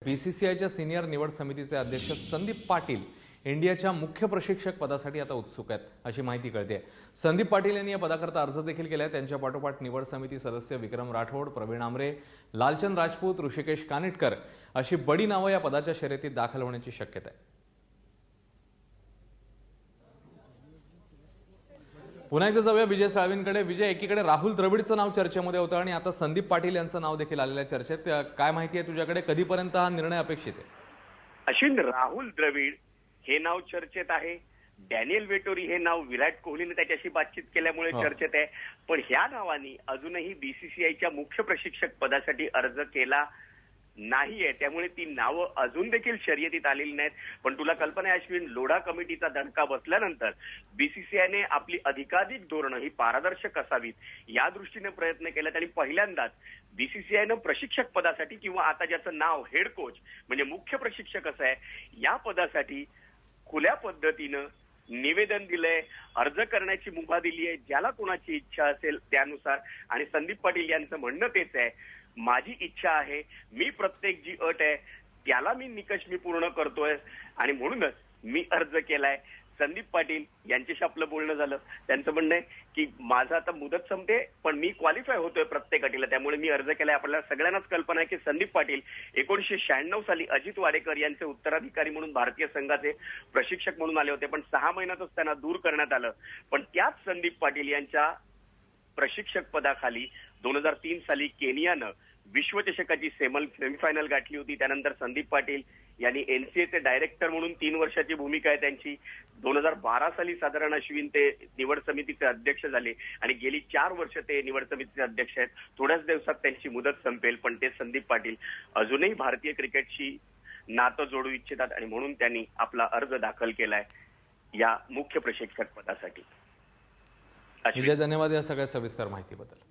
बीसीसीआयच्या senior निवड समितीचे अध्यक्ष संदीप पाटील इंडियाच्या मुख्य प्रशिक्षक पदासाठी आता उत्सुक आहेत अशी माहिती कळते। संदीप पाटील यांनी या पदाकरता अर्ज देखील केला। त्यांच्या पाठोपाठ निवड समिती सदस्य विक्रम राठोड, प्रवीण आमरे, लालचंद राजपूत, ऋषिकेश कानिटकर अशी बडी नावं या पदाच्या शर्यतीत दाखल होण्याची शक्यता आहे। पुन्हा एकदा जाऊया विजय साळवींकडे। विजय, एकीकडे राहुल द्रविडचं नाव चर्चेमध्ये होतं आणि आता संदीप पाटील यांचं नाव देखील आलेल्या चर्चेत। काय माहिती आहे तुझ्याकडे, कधीपर्यंत हा निर्णय अपेक्षित आहे? अश्विन, राहुल द्रविड हे नाव चर्चेत आहे। डॅनियल वेटोरी हे नाव विराट कोहलीने त्याच्याशी बातचीत केल्यामुळे चर्चेत आहे। पण ह्या नावानी अजूनही बीसीसीआयच्या मुख्य प्रशिक्षक पदासाठी अर्ज केला नाहीये, त्यामुळे ती नावं अजून देखील शर्यतीत आलेली नाहीत। पण तुला कल्पना आहे अश्विन, लोढा कमिटीचा दणका बसल्यानंतर बीसीसीआयने आपली अधिकाधिक धोरणं ही पारदर्शक असावीत या दृष्टीने प्रयत्न केलेत आणि पहिल्यांदाच बीसीसीआयनं प्रशिक्षक पदासाठी किंवा आता ज्याचं नाव हेड कोच म्हणजे मुख्य प्रशिक्षक असं आहे या पदासाठी खुल्या पद्धतीनं निवेदन दिलंय, अर्ज करण्याची मुभा दिली आहे ज्याला कोणाची इच्छा असेल त्यानुसार। आणि संदीप पाटील यांचं म्हणणं तेच आहे, माझी इच्छा आहे, मी प्रत्येक जी अट आहे त्याला मी निकष पूर्ण करतोय आणि म्हणूनच मी अर्ज केलाय। संदीप पाटील यांच्याशी आपलं बोलणं झालं, त्यांचं म्हणणं आहे की माझं आता मुदत संपते पण मी क्वालिफाय होतोय प्रत्येक अटीला, त्यामुळे मी अर्ज केलाय। आपल्याला सगळ्यांनाच कल्पना आहे की संदीप पाटील 1996 साली अजित वाडेकर यांचे उत्तराधिकारी म्हणून भारतीय संघाचे प्रशिक्षक म्हणून आले होते, पण 6 महिन्यातच त्यांना दूर करण्यात आलं। पण त्याच संदीप पाटील यांच्या प्रशिक्षक पदाखाली 2003 साली केनियानं विश्वचषकाची सेमीफायनल गाठली होती। त्यानंतर संदीप पाटील यांनी एनसीएचे डायरेक्टर म्हणून 3 वर्षाची भूमिका आहे त्यांची। 2012 साली साधारण अश्विन ते निवड समितीचे अध्यक्ष झाले आणि गेली 4 वर्ष ते निवड समितीचे अध्यक्ष आहेत। थोड्याच दिवसात त्यांची मुदत संपेल, पण ते संदीप पाटील अजूनही भारतीय क्रिकेटशी नातं जोडू इच्छितात आणि म्हणून त्यांनी आपला अर्ज दाखल केलाय या मुख्य प्रशिक्षक पदासाठी। विजय, धन्यवाद या सगळ्या सविस्तर माहितीबद्दल।